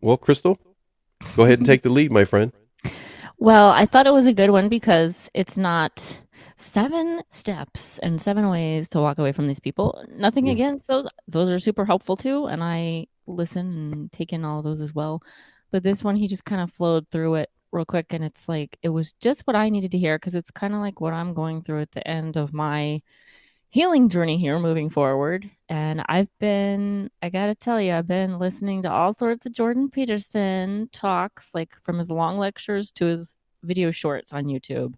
Well, Crystal, go ahead and take the lead, my friend. Well, I thought it was a good one because it's not 7 steps and 7 ways to walk away from these people. Nothing Mm. against those. Those are super helpful too. And I listen and take in all of those as well. But this one, he just kind of flowed through it real quick. And it's like, it was just what I needed to hear because it's kind of like what I'm going through at the end of my healing journey here moving forward. And I gotta tell you, I've been listening to all sorts of Jordan Peterson talks, like from his long lectures to his video shorts on YouTube.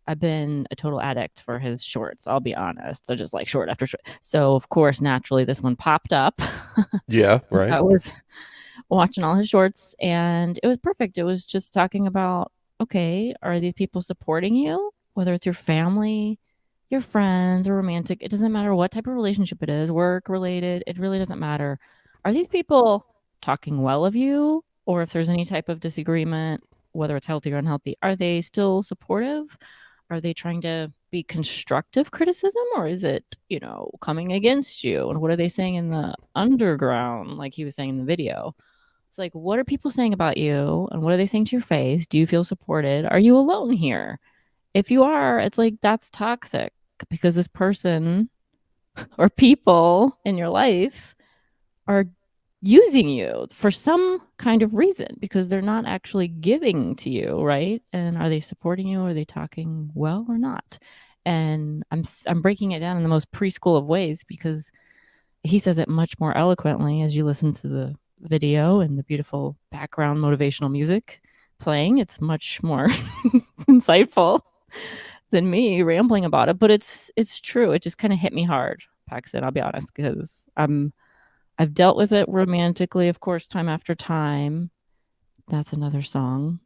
I've been a total addict for his shorts. I'll be honest. They're just like short after short. So, of course, naturally, this one popped up. Yeah, right. I was watching all his shorts and it was perfect. It was just talking about, okay, are these people supporting you? Whether it's your family, your friends, or romantic, it doesn't matter what type of relationship it is, work related, it really doesn't matter. Are these people talking well of you? Or if there's any type of disagreement, whether it's healthy or unhealthy, are they still supportive? Are they trying to be constructive criticism or is it, coming against you? And what are they saying in the underground, like he was saying in the video? It's like, what are people saying about you? And what are they saying to your face? Do you feel supported? Are you alone here? If you are, it's like that's toxic because this person or people in your life are using you for some kind of reason because they're not actually giving to you, right? And are they supporting you? Are they talking well or not? And I'm breaking it down in the most preschool of ways because he says it much more eloquently as you listen to the video and the beautiful background motivational music playing. It's much more insightful than me rambling about it, but it's true. It just kind of hit me hard, Paxton. I'll be honest, because I've dealt with it romantically, of course, time after time. That's another song,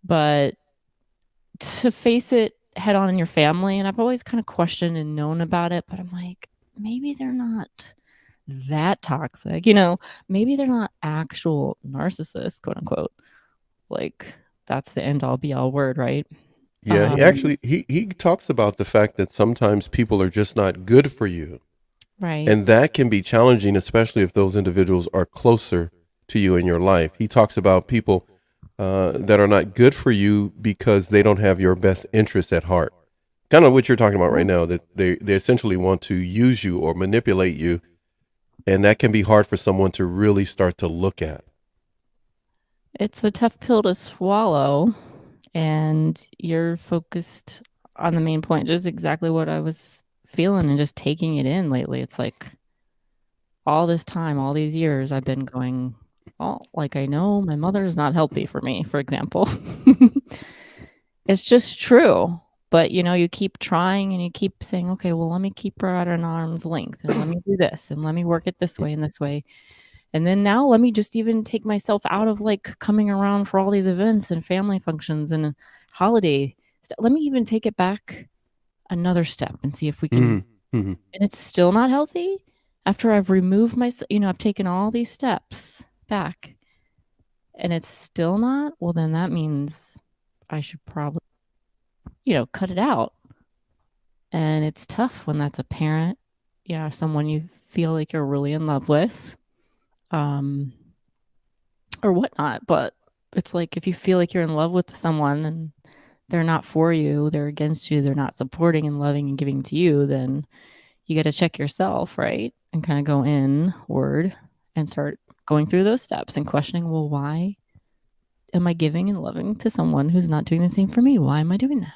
but to face it head on in your family, and I've always kind of questioned and known about it, but I'm like, maybe they're not that toxic, maybe they're not actual narcissists, quote unquote. Like that's the end all be all word, right? Yeah, he Um, actually he talks about the fact that sometimes people are just not good for you. right. And that can be challenging, especially if those individuals are closer to you in your life. He talks about people that are not good for you because they don't have your best interest at heart. Kind of what you're talking about right now, that they essentially want to use you or manipulate you. And that can be hard for someone to really start to look at. It's a tough pill to swallow, and you're focused on the main point, just exactly what I was feeling and just taking it in lately. It's like all this time, all these years, I've been going, oh, like I know my mother's not healthy for me, for example. It's just true. But you keep trying and you keep saying, okay, well, let me keep her at an arm's length and let me do this and let me work it this way and this way. And then now let me just even take myself out of like coming around for all these events and family functions and holiday. Let me even take it back another step and see if we can. Mm-hmm. Mm-hmm. And it's still not healthy after I've removed myself, I've taken all these steps back and it's still not. Well, then that means I should probably, cut it out. And it's tough when that's a parent, someone you feel like you're really in love with. Um, or whatnot. But it's like if you feel like you're in love with someone and they're not for you, they're against you, they're not supporting and loving and giving to you, then you got to check yourself, right? And kind of go inward and start going through those steps and questioning, well, why am I giving and loving to someone who's not doing the same for me? Why am I doing that?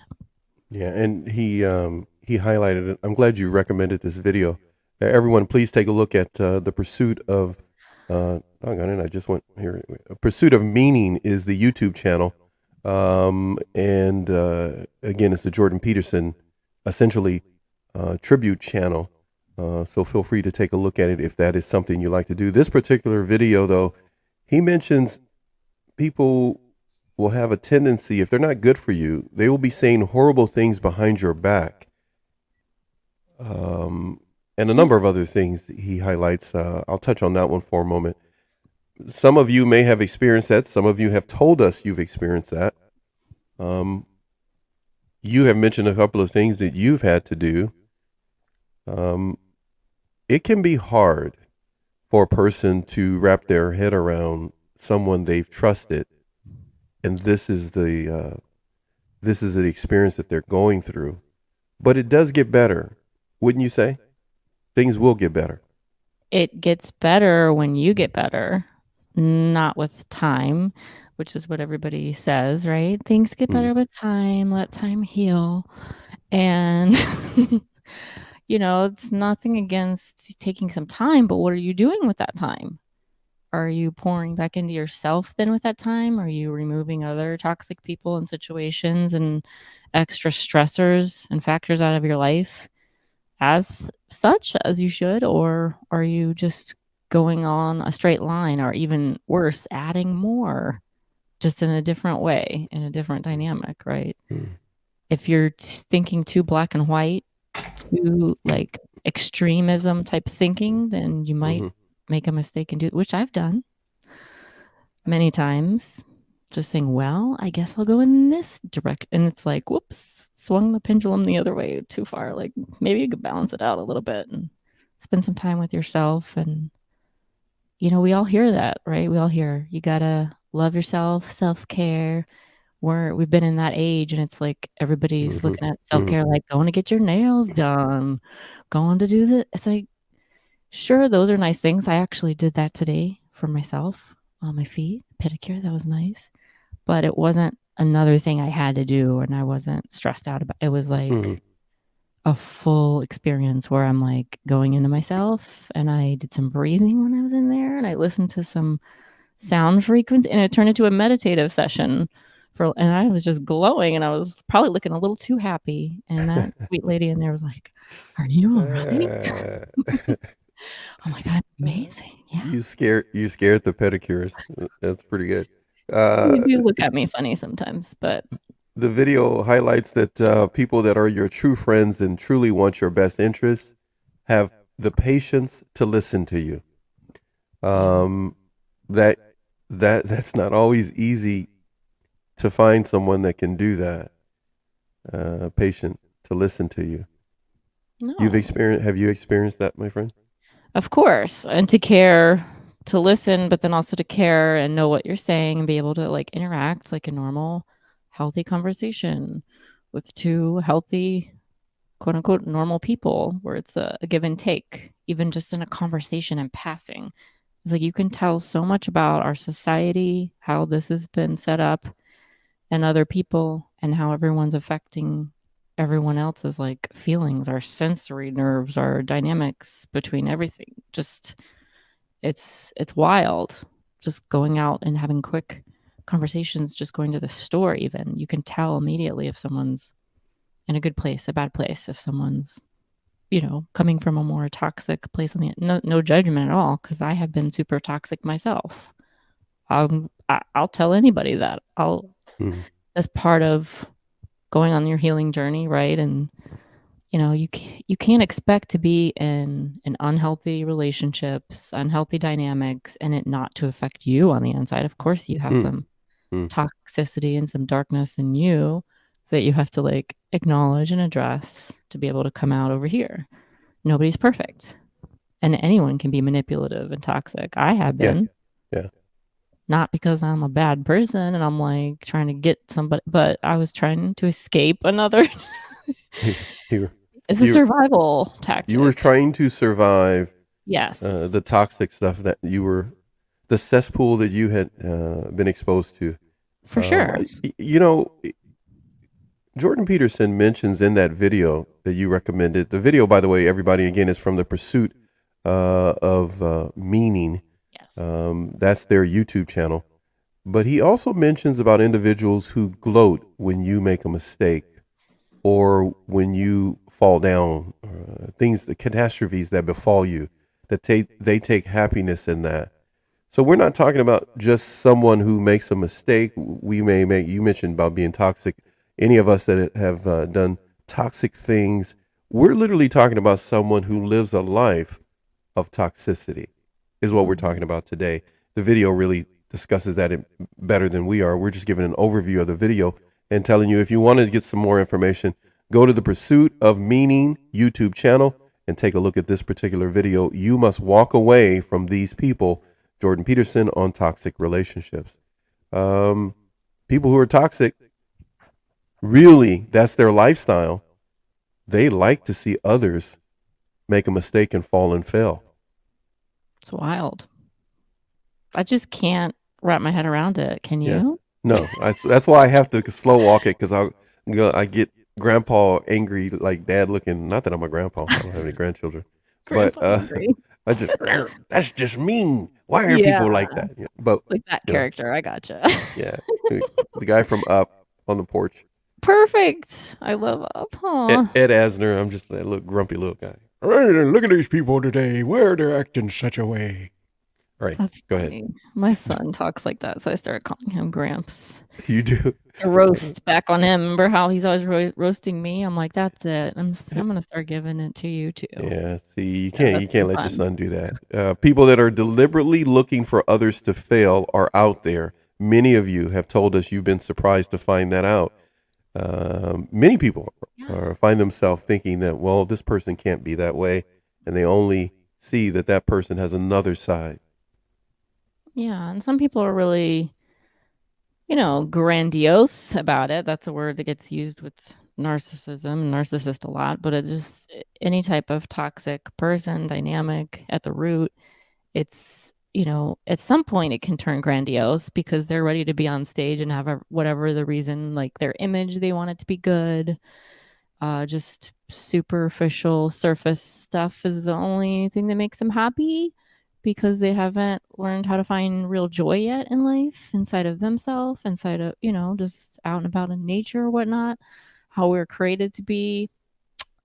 Yeah, and he highlighted it. I'm glad you recommended this video. Everyone, please take a look at the pursuit of. Doggone it! I just went here. Pursuit of Meaning is the YouTube channel, and again, it's the Jordan Peterson, essentially, tribute channel. So feel free to take a look at it if that is something you like to do. This particular video, though, he mentions people will have a tendency, if they're not good for you, they will be saying horrible things behind your back. And a Yeah. number of other things he highlights. I'll touch on that one for a moment. Some of you may have experienced that. Some of you have told us you've experienced that. You have mentioned a couple of things that you've had to do. It can be hard for a person to wrap their head around someone they've trusted, and this is the experience that they're going through. But it does get better, wouldn't you say? Things will get better. It gets better when you get better, not with time, which is what everybody says, right? Things get better with time, let time heal. And, it's nothing against taking some time, but what are you doing with that time? Are you pouring back into yourself then with that time? Are you removing other toxic people and situations and extra stressors and factors out of your life as such as you should? Or are you just going on a straight line, or even worse, adding more just in a different way, in a different dynamic, right? If you're thinking too black and white, too like extremism type thinking, then you might make a mistake and do, which I've done many times, just saying, well, I guess I'll go in this direction. And it's like, whoops, swung the pendulum the other way too far. Like maybe you could balance it out a little bit and spend some time with yourself. And, we all hear that, right? We all hear you got to love yourself, self-care. We've been in that age, and it's like everybody's looking at self-care like going to get your nails done, going to do the, it's like, sure, those are nice things. I actually did that today for myself on my feet, pedicure. That was nice. But it wasn't another thing I had to do, and I wasn't stressed out about it. It was like a full experience where I'm like going into myself, and I did some breathing when I was in there, and I listened to some sound frequency, and it turned into a meditative session and I was just glowing, and I was probably looking a little too happy. And that sweet lady in there was like, "Are you all right?" Oh my God, amazing. Yeah. You scared the pedicurist. That's pretty good. You do look at me funny sometimes, but The video highlights that people that are your true friends and truly want your best interests have the patience to listen to you. That's not always easy to find someone that can do that. Patient to listen to you. no. Have you experienced that, my friend? Of course. And to care, to listen, but then also to care and know what you're saying and be able to like interact like a normal, healthy conversation with two healthy, quote unquote, normal people, where it's a give and take, even just in a conversation and passing. It's like you can tell so much about our society, how this has been set up, and other people, and how everyone's affecting everyone else's like feelings, our sensory nerves, our dynamics between everything. Just it's wild. Just going out and having quick conversations, just going to the store, even you can tell immediately if someone's in a good place, a bad place, if someone's coming from a more toxic place. On the no judgment at all, because I have been super toxic myself. I'll tell anybody that. That's part of going on your healing journey, right? And you can't expect to be in an unhealthy relationships, unhealthy dynamics, and it not to affect you on the inside. Of course, you have some toxicity and some darkness in you that you have to like acknowledge and address to be able to come out over here. Nobody's perfect, and anyone can be manipulative and toxic. I have been. Yeah. Not because I'm a bad person and I'm like trying to get somebody, but I was trying to escape another. It's a survival tactic. You were trying to survive. Yes. The toxic stuff that the cesspool that you had been exposed to. For sure. Jordan Peterson mentions in that video that you recommended. The video, by the way, everybody, again, is from The Pursuit of Meaning. Yes. That's their YouTube channel. But he also mentions about individuals who gloat when you make a mistake or when you fall down, the catastrophes that befall you, that they take happiness in that. So we're not talking about just someone who makes a mistake. You mentioned about being toxic. Any of us that have done toxic things, we're literally talking about someone who lives a life of toxicity is what we're talking about today. The video really discusses that better than we are. We're just giving an overview of the video and telling you, if you want to get some more information, go to the Pursuit of Meaning YouTube channel and take a look at this particular video. You must walk away from these people Jordan Peterson on toxic relationships. People who are toxic, really, that's their lifestyle. They like to see others make a mistake and fall and fail. It's wild. I just can't wrap my head around it. Can Yeah. you? No, that's why I have to slow walk it, because I get grandpa angry, like dad looking. Not that I'm a grandpa. I don't have any grandchildren, but Grandpa angry. I just that's just mean. Why are Yeah, people like that? Yeah, but like that you know, character. I gotcha. yeah, the guy from Up on the porch, Perfect. I love Up. Huh? Ed Asner. I'm just that little grumpy little guy. Look at these people today. Why are they acting such a way? All right, That's go ahead. funny. My son talks like that, so I started calling him Gramps. You do. A roast back on him. Remember how he's always roasting me? I'm like, that's it. I'm gonna start giving it to you too. Yeah, see, you Yeah, can't that's you can't been let your fun. son do that. People that are deliberately looking for others to fail are out there. Many of you have told us you've been surprised to find that out. Many people Yeah. find themselves thinking that, well, this person can't be that way, and they only see that that person has another side. Yeah, and some people are really, grandiose about it. That's a word that gets used with narcissist a lot, but it just any type of toxic person dynamic at the root, it's, at some point it can turn grandiose because they're ready to be on stage and have whatever the reason, like their image, they want it to be good. Just superficial surface stuff is the only thing that makes them happy because they haven't learned how to find real joy yet in life inside of themselves, inside of, just out and about in nature or whatnot, how we're created to be.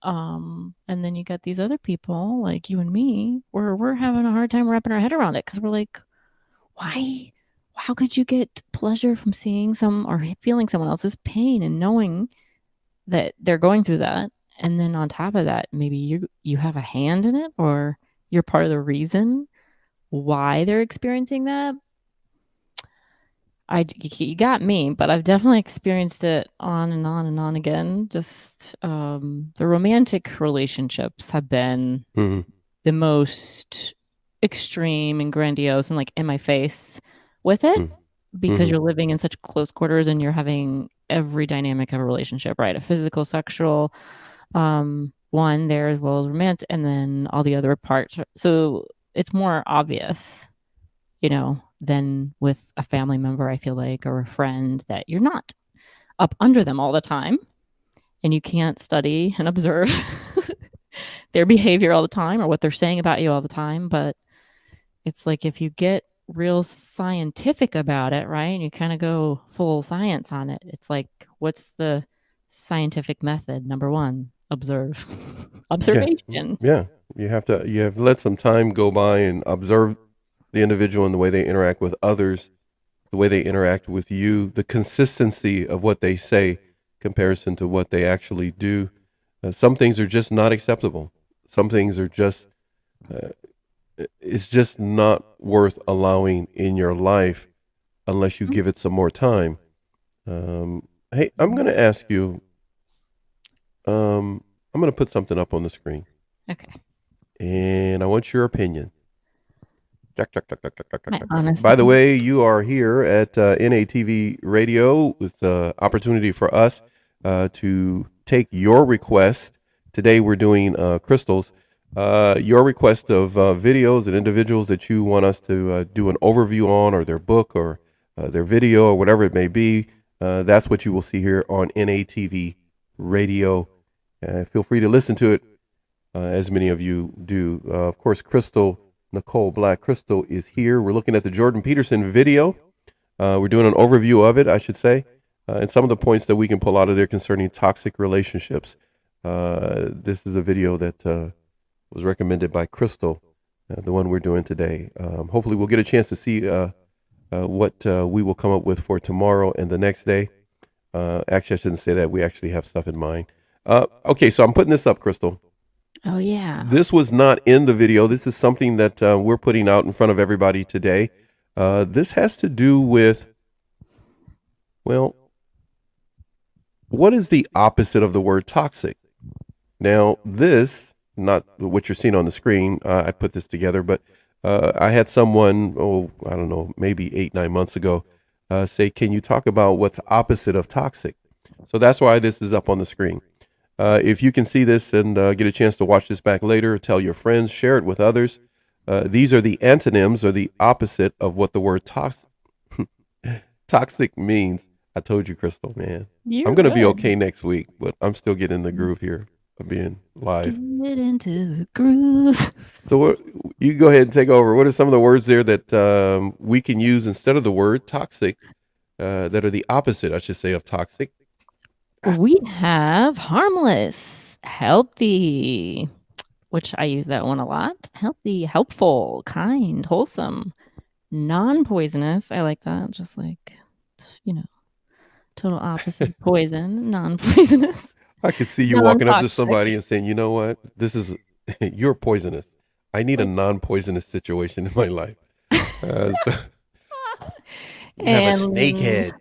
And then you got these other people like you and me where we're having a hard time wrapping our head around it because we're like, why? How could you get pleasure from seeing some or feeling someone else's pain and knowing that they're going through that, and then on top of that maybe you have a hand in it or you're part of the reason why they're experiencing that. You got me, but I've definitely experienced it on and on and on again. Just the romantic relationships have been Mhm. the most extreme and grandiose and like in my face with it Mhm. because Mhm. you're living in such close quarters and you're having every dynamic of a relationship, right? A physical, sexual, one there as well as romantic, and then all the other parts. So it's more obvious, than with a family member, I feel like, or a friend that you're not up under them all the time and you can't study and observe their behavior all the time or what they're saying about you all the time. But it's like if you get real scientific about it, right? And you kind of go full science on it. It's like, what's the scientific method? Number one, observe. Yeah, Observation. yeah. You have to let some time go by and observe the individual and the way they interact with others, the way they interact with you, the consistency of what they say comparison to what they actually do. Some things are just not acceptable. Some things are just uh, it's just not worth allowing in your life unless you give it some more time. Hey, I'm going to ask you. I'm going to put something up on the screen, Okay. and I want your opinion. My honest By the opinion. way, you are here at NATV Radio with the opportunity for us to take your request. Today we're doing Crystals, your request of videos and individuals that you want us to do an overview on, or their book, or their video, or whatever it may be. That's what you will see here on NATV Radio. Feel free to listen to it, as many of you do. Of course, Nicole Black Crystal is here. We're looking at the Jordan Peterson video. We're doing an overview of it, I should say, and some of the points that we can pull out of there concerning toxic relationships. This is a video that was recommended by Crystal, the one we're doing today. Hopefully, we'll get a chance to see what we will come up with for tomorrow and the next day. Actually, I shouldn't say that. We actually have stuff in mind. Okay, so I'm putting this up, Crystal. Oh, yeah. This was not in the video. This is something that we're putting out in front of everybody today. This has to do with, well, what is the opposite of the word toxic? Now, this, not what you're seeing on the screen, I put this together, but I had someone, I don't know, maybe 8, 9 months ago, say, "Can you talk about what's opposite of toxic?" So that's why this is up on the screen. If you can see this and get a chance to watch this back later, tell your friends, share it with others. These are the antonyms or the opposite of what the word toxic means. I told you, Crystal, man. I'm You're going to be good. okay next week, but I'm still getting the groove here of being live. Get into the groove. So you go ahead and take over. What are some of the words there that we can use instead of the word toxic that are the opposite, I should say, of toxic? We have harmless, healthy, which I use that one a lot. Healthy, helpful, kind, wholesome, non-poisonous. I like that. Just like, total opposite of poison, non-poisonous. I could see you walking up to somebody and saying, "You know what? This is you're poisonous. I need a non-poisonous situation in my life." So, you have a snake head.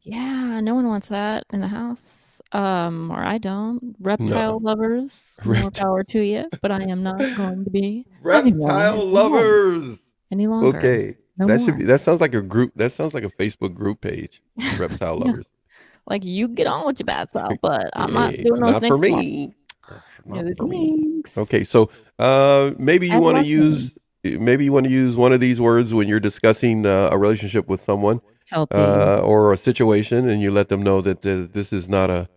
Yeah, no one wants that in the house. Or I don't. Reptile lovers, more power to you, but I am not going to be reptile lovers any longer. Okay. No that sounds like a group. That sounds like a Facebook group page. Reptile lovers. Like, you get on with your bad self, but I'm not doing no not for me. Not for me. Okay, so maybe you want to use one of these words when you're discussing a relationship with someone or a situation, and you let them know that this is not a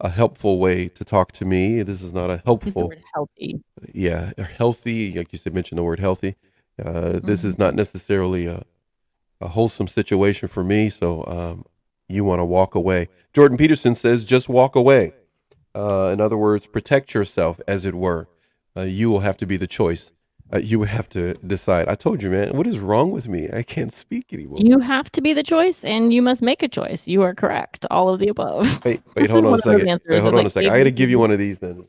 helpful way to talk to me. This is not a helpful. Healthy. Yeah, healthy. Like you said, mention the word healthy. This is not necessarily a wholesome situation for me. So you want to walk away. Jordan Peterson says, just walk away. In other words, protect yourself, as it were. You will have to be the choice. You will have to decide. I told you, man, what is wrong with me? I can't speak anymore. You have to be the choice, and you must make a choice. You are correct. All of the above. Wait, hold on a second. Hold on a second. I got to give you one of these then.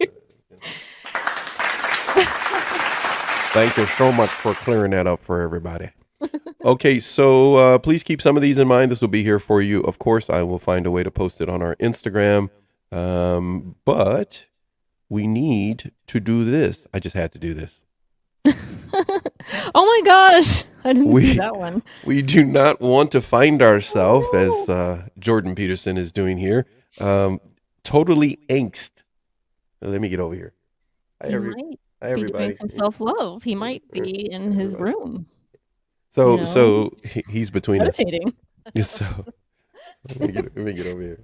Thank you so much for clearing that up for everybody. Okay, so please keep some of these in mind. This will be here for you. Of course, I will find a way to post it on our Instagram. But we need to do this. I just had to do this. Oh my gosh. I didn't see that one. We do not want to find ourselves, as Jordan Peterson is doing here, totally angst. Let me get over here. He might be doing some self-love. He might be in his room. So he's between meditating. us. So let me get over here.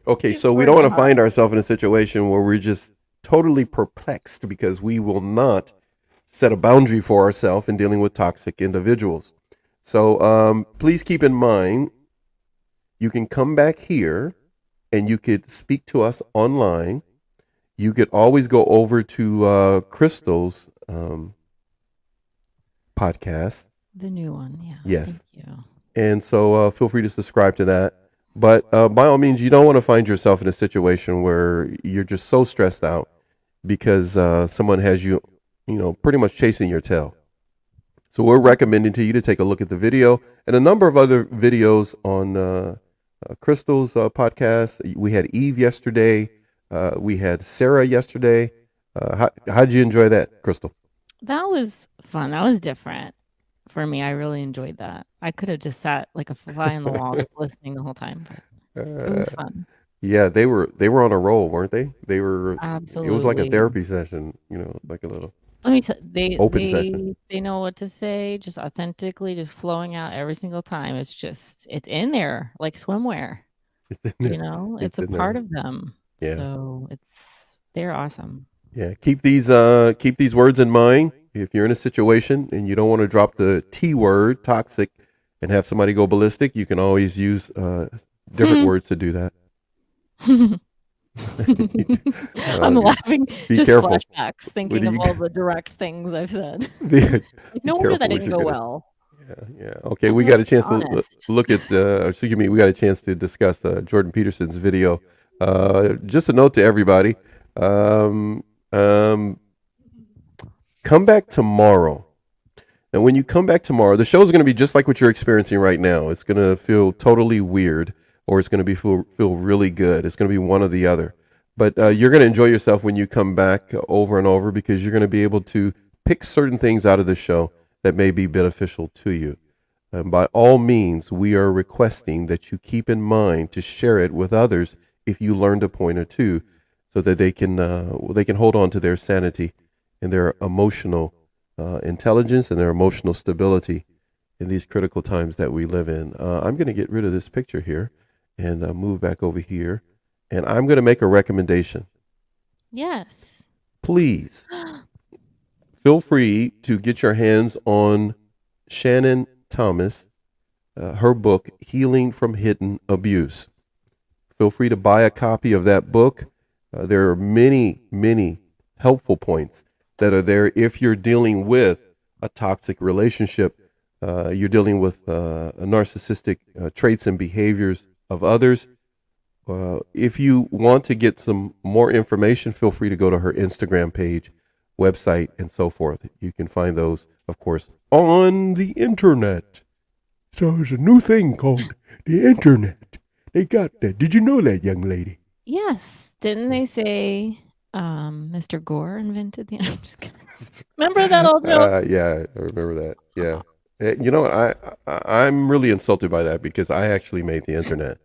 Okay, so we don't want to find ourselves in a situation where we're just totally perplexed because we will not set a boundary for ourselves in dealing with toxic individuals. So please keep in mind, you can come back here and you could speak to us online. You could always go over to Crystal's podcast. The new one, yeah. Yes. Thank you. And so feel free to subscribe to that. But by all means, you don't want to find yourself in a situation where you're just so stressed out because someone has you, pretty much chasing your tail. So we're recommending to you to take a look at the video and a number of other videos on Crystal's podcast. We had Eve yesterday. We had Sarah yesterday. How'd you enjoy that, Crystal? That was fun. That was different for me. I really enjoyed that. I could have just sat like a fly on the wall just listening the whole time. But it was fun. Yeah, they were on a roll, weren't they? They were. Absolutely. It was like a therapy session, like a little. Let me tell you, session. They know what to say, just authentically, just flowing out every single time. It's in there like swimwear. It's in there. It's a part of them. Yeah. So they're awesome. Yeah. Keep these words in mind. If you're in a situation and you don't want to drop the T word, toxic, and have somebody go ballistic, you can always use different words to do that. I'm laughing. Be just careful. Flashbacks, thinking of all the direct things I've said. No wonder that didn't go well. Yeah. Okay, we got a chance to look at. We got a chance to discuss Jordan Peterson's video. Just a note to everybody. Come back tomorrow. And when you come back tomorrow, the show is going to be just like what you're experiencing right now. It's going to feel totally weird, or it's going to feel really good. It's going to be one or the other. But you're going to enjoy yourself when you come back over and over because you're going to be able to pick certain things out of the show that may be beneficial to you. And by all means, we are requesting that you keep in mind to share it with others if you learned a point or two, so that they can hold on to their sanity and their emotional intelligence and their emotional stability in these critical times that we live in. I'm going to get rid of this picture here and move back over here, and I'm going to make a recommendation. Yes. Please feel free to get your hands on Shannon Thomas, her book, Healing from Hidden Abuse. Feel free to buy a copy of that book. There are many, many helpful points that are there if you're dealing with a toxic relationship, you're dealing with narcissistic traits and behaviors of others. If you want to get some more information, feel free to go to her Instagram page, website, and so forth. You can find those, of course, on the internet. So there's a new thing called the internet. They got that. Did you know that, young lady? Yes. Didn't they say Mr. Gore invented the... I'm just kidding. Remember that old joke? Yeah, I remember that. Yeah. You know what? I'm really insulted by that because I actually made the internet.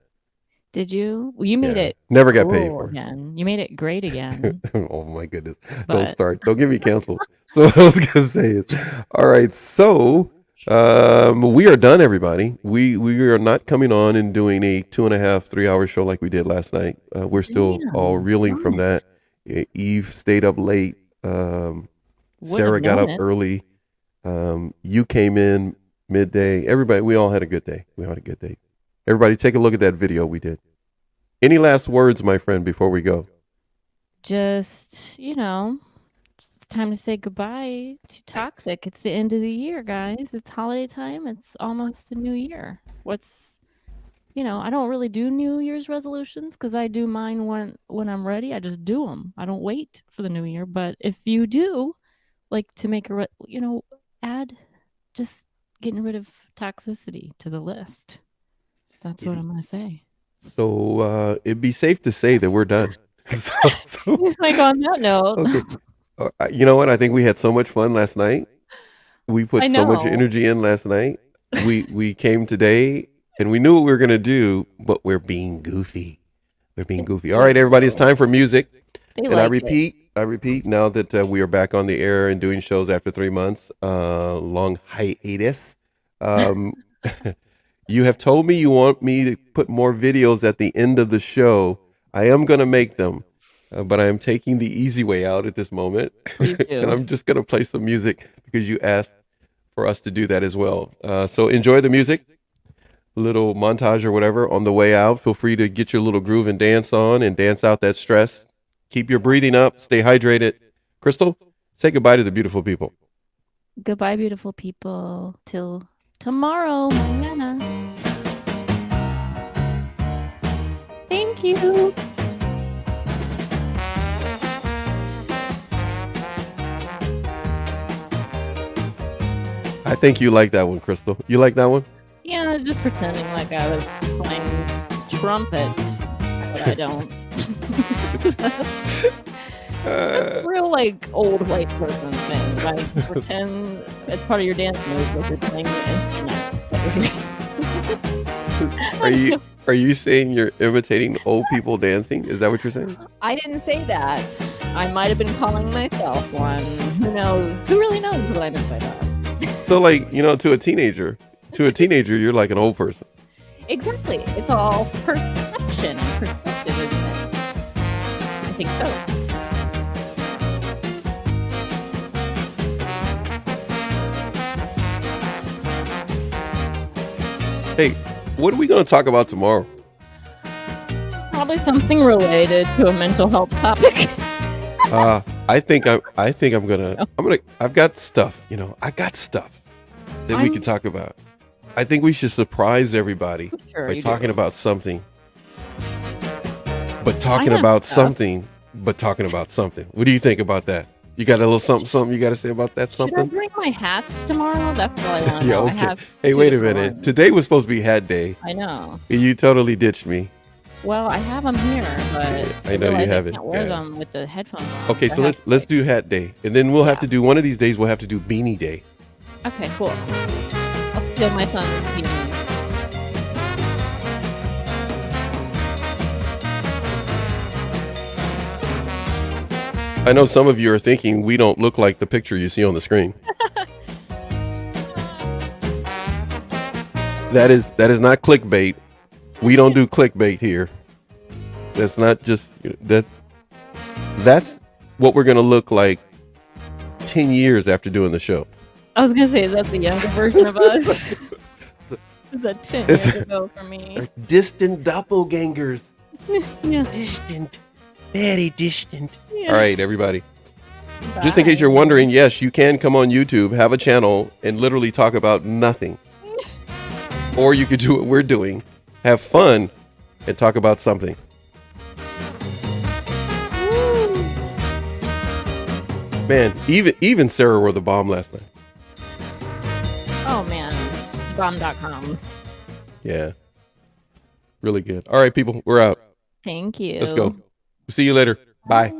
Did you? Well, you made it. Never got paid for it. Again. You made it great again. Oh my goodness. Don't start. Don't get me canceled. So what I was going to say is, all right, so we are done, everybody. We are not coming on and doing a 2.5, 3 hour show like we did last night. We're still all reeling from that. Eve stayed up late. Sarah got up early. You came in midday. Everybody, we all had a good day. Everybody, take a look at that video we did. Any last words, my friend, before we go? Just, it's time to say goodbye to toxic. It's the end of the year, guys. It's holiday time. It's almost the new year. I don't really do New Year's resolutions because I do mine when I'm ready. I just do them. I don't wait for the new year. But if you do like to make add just getting rid of toxicity to the list. That's what I'm going to say. So it'd be safe to say that we're done. Like on that note. Okay. You know what? I think we had so much fun last night. We put so much energy in last night. We came today and we knew what we were going to do, but we're being goofy. All right, everybody, it's time for music. I repeat, now that we are back on the air and doing shows after 3 months, long hiatus. You have told me you want me to put more videos at the end of the show. I am going to make them, but I am taking the easy way out at this moment. And I'm just going to play some music because you asked for us to do that as well. So enjoy the music, little montage or whatever on the way out. Feel free to get your little groove and dance on and dance out that stress. Keep your breathing up. Stay hydrated. Crystal, say goodbye to the beautiful people. Goodbye, beautiful people. Till tomorrow, mañana. Thank you. I think you like that one, Crystal. You like that one? Yeah, I was just pretending like I was playing trumpet, but I don't. Real old white person thing. Like pretend it's part of your dance move, but you're playing the instrument. Are you saying you're imitating old people dancing? Is that what you're saying? I didn't say that. I might have been calling myself one. Who knows? Who really knows what I meant by that? So to a teenager, you're like an old person. Exactly. It's all perception and perspective, isn't it? I think so. Hey, what are we going to talk about tomorrow? Probably something related to a mental health topic. I've got stuff, I got stuff that we can talk about. I think we should surprise everybody by talking about something. But talking about something. What do you think about that? You got a little something you got to say about that something? Should I bring my hats tomorrow? That's all I want to know. Okay. Hey, wait a minute. Today was supposed to be hat day. I know. You totally ditched me. Well, I have them here, but I know you realize have I it. can't wear Yeah. them with the headphones on. Okay, I so have to, let's do hat day, and then we'll have Yeah. to do one of these days. We'll have to do beanie day. Okay, cool. I'll steal my son's beanie. I know some of you are thinking we don't look like the picture you see on the screen. That is not clickbait. We don't do clickbait here. That's not just that. That's what we're gonna look like 10 years after doing the show. I was gonna say, is that the younger version of us? Is that 10 years ago for me? Distant doppelgangers. Yeah. Distant. Very distant. Yeah. All right, everybody. Just in case you're wondering, yes, you can come on YouTube, have a channel, and literally talk about nothing. Or you could do what we're doing, have fun, and talk about something. Woo. Man, even Sarah wore the bomb last night. Oh man, bomb.com. Yeah. Really good. All right, people, we're out. Thank you. Let's go. See you later. Bye.